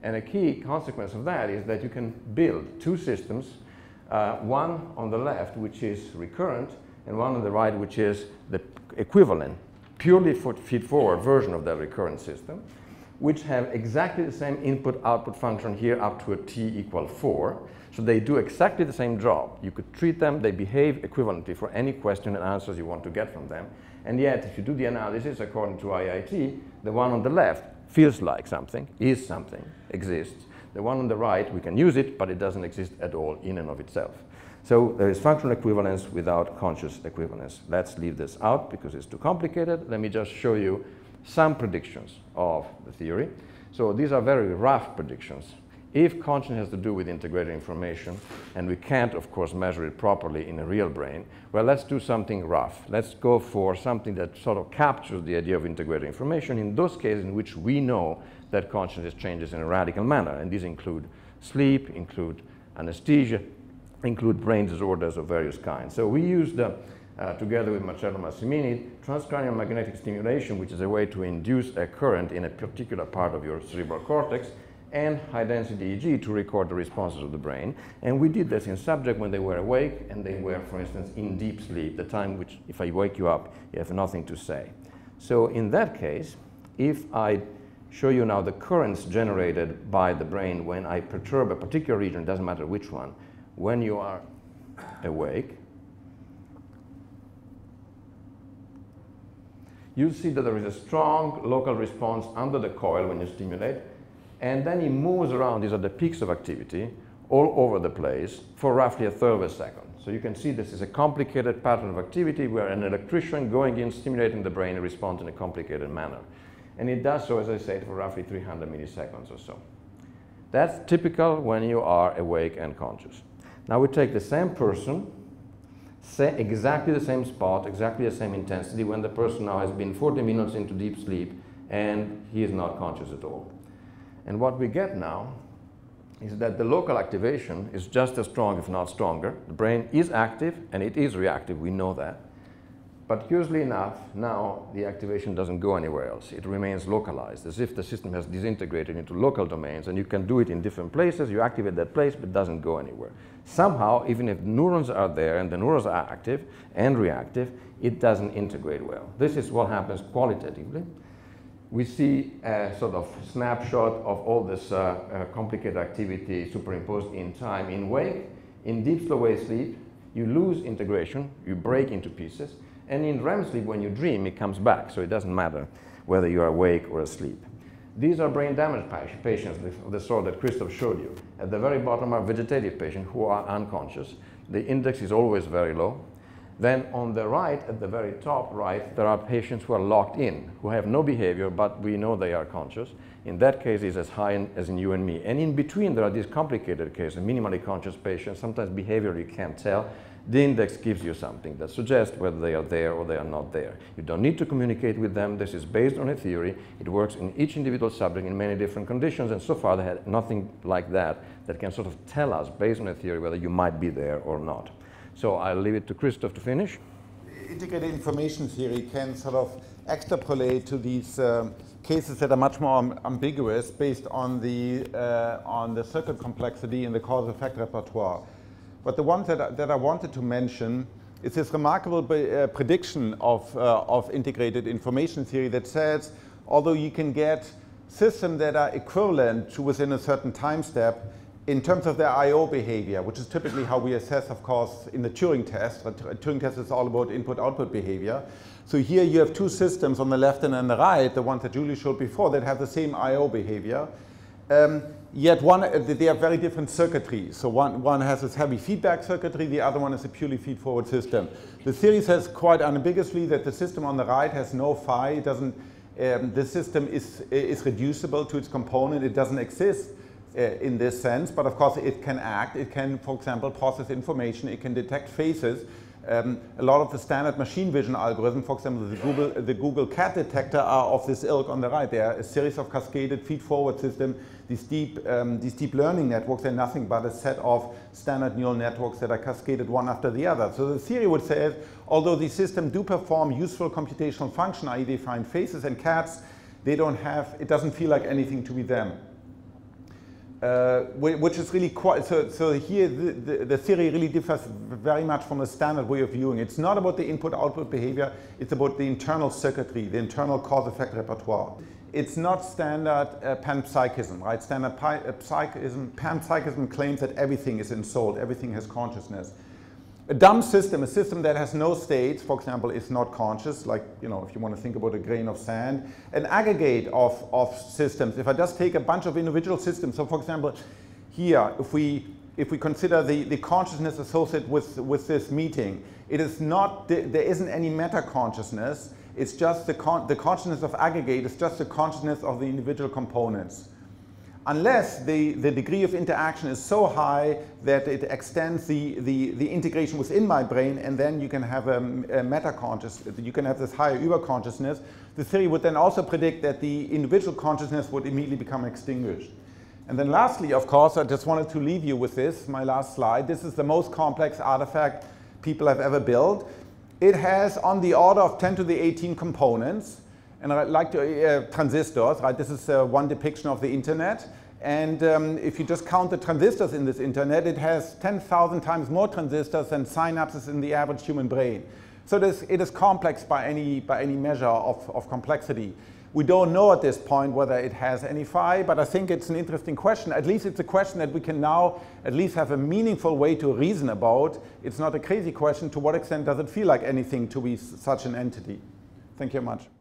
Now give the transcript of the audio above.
And a key consequence of that is that you can build two systems, one on the left, which is recurrent, and one on the right, which is the equivalent, purely feed-forward version of that recurrent system, which have exactly the same input-output function here up to a t = 4. So they do exactly the same job. You could treat them, they behave equivalently for any question and answers you want to get from them. And yet, if you do the analysis according to IIT, the one on the left feels like something, is something, exists. The one on the right, we can use it, but it doesn't exist at all in and of itself. So there is functional equivalence without conscious equivalence. Let's leave this out because it's too complicated. Let me just show you some predictions of the theory. So these are very rough predictions. If consciousness has to do with integrated information, and we can't, of course, measure it properly in a real brain, well, let's do something rough. Let's go for something that sort of captures the idea of integrated information in those cases in which we know that consciousness changes in a radical manner. And these include sleep, include anesthesia, include brain disorders of various kinds. So we used, together with Marcello Massimini, transcranial magnetic stimulation, which is a way to induce a current in a particular part of your cerebral cortex, and high-density EEG to record the responses of the brain. And we did this in subjects when they were awake and they were, for instance, in deep sleep, the time which, if I wake you up, you have nothing to say. So in that case, if I show you now the currents generated by the brain when I perturb a particular region, it doesn't matter which one, when you are awake, you'll see that there is a strong local response under the coil when you stimulate, and then it moves around. These are the peaks of activity all over the place for roughly 1/3 of a second. So you can see this is a complicated pattern of activity where an electrician going in, stimulating the brain, responds in a complicated manner. And it does so, as I said, for roughly 300 milliseconds or so. That's typical when you are awake and conscious. Now we take the same person, say exactly the same spot, exactly the same intensity, when the person now has been 40 minutes into deep sleep and he is not conscious at all. And what we get now is that the local activation is just as strong, if not stronger. The brain is active and it is reactive, we know that. But curiously enough, now the activation doesn't go anywhere else. It remains localized, as if the system has disintegrated into local domains, and you can do it in different places. You activate that place, but it doesn't go anywhere. Somehow, even if neurons are there and the neurons are active and reactive, it doesn't integrate well. This is what happens qualitatively. We see a sort of snapshot of all this complicated activity superimposed in time in wake. In deep slow wave sleep, you lose integration, you break into pieces. And in REM sleep, when you dream, it comes back. So it doesn't matter whether you are awake or asleep. These are brain damage patients of the sort that Christoph showed you. At the very bottom are vegetative patients who are unconscious. The index is always very low. Then on the right, at the very top right, there are patients who are locked in, who have no behavior, but we know they are conscious. In that case, it's as high as in you and me. And in between, there are these complicated cases, minimally conscious patients, sometimes behavior you can't tell. The index gives you something that suggests whether they are there or they are not there. You don't need to communicate with them. This is based on a theory. It works in each individual subject in many different conditions, and so far they had nothing like that that can sort of tell us, based on a theory, whether you might be there or not. So I'll leave it to Christoph to finish. Integrated information theory can sort of extrapolate to these cases that are much more ambiguous based on the circuit complexity and the cause-effect repertoire. But the one that I wanted to mention is this remarkable prediction of integrated information theory that says, although you can get systems that are equivalent to within a certain time step in terms of their I/O behavior, which is typically how we assess, of course, in the Turing test. The Turing test is all about input-output behavior. So here you have two systems on the left and on the right, the ones that Julie showed before, that have the same I/O behavior. Yet they have very different circuitry. So one has this heavy feedback circuitry, the other one is a purely feed-forward system. The theory says quite unambiguously that the system on the right has no phi. It doesn't, the system is reducible to its component. It doesn't exist in this sense, but of course it can act. It can, for example, process information. It can detect faces. A lot of the standard machine vision algorithms, for example, the Google cat detector, are of this ilk on the right. They are a series of cascaded feed-forward systems. These deep learning networks are nothing but a set of standard neural networks that are cascaded one after the other. So the theory would say, although these systems do perform useful computational function, i.e. they find faces and cats, they don't have, it doesn't feel like anything to be them. which is really quite, so here the theory really differs very much from the standard way of viewing. It's not about the input-output behavior, it's about the internal circuitry, the internal cause-effect repertoire. It's not standard panpsychism, right? Standard panpsychism claims that everything is ensouled, everything has consciousness. A dumb system, a system that has no states, for example, is not conscious, like, you know, if you want to think about a grain of sand. An aggregate of systems, if I just take a bunch of individual systems, so for example, here, if we consider the consciousness associated with this meeting, it is not, there isn't any meta-consciousness, it's just the consciousness of aggregate, it's just the consciousness of the individual components. Unless the degree of interaction is so high that it extends the integration within my brain, and then you can have a meta-consciousness, you can have this higher Uber-consciousness, the theory would then also predict that the individual consciousness would immediately become extinguished. And then lastly, of course, I just wanted to leave you with this, my last slide. This is the most complex artifact people have ever built. It has on the order of 10 to the 18 components. And I'd like to, transistors, right? This is one depiction of the internet. And if you just count the transistors in this internet, it has 10,000 times more transistors than synapses in the average human brain. So it is complex by any measure of complexity. We don't know at this point whether it has any phi, but I think it's an interesting question. At least it's a question that we can now at least have a meaningful way to reason about. It's not a crazy question. To what extent does it feel like anything to be such an entity? Thank you very much.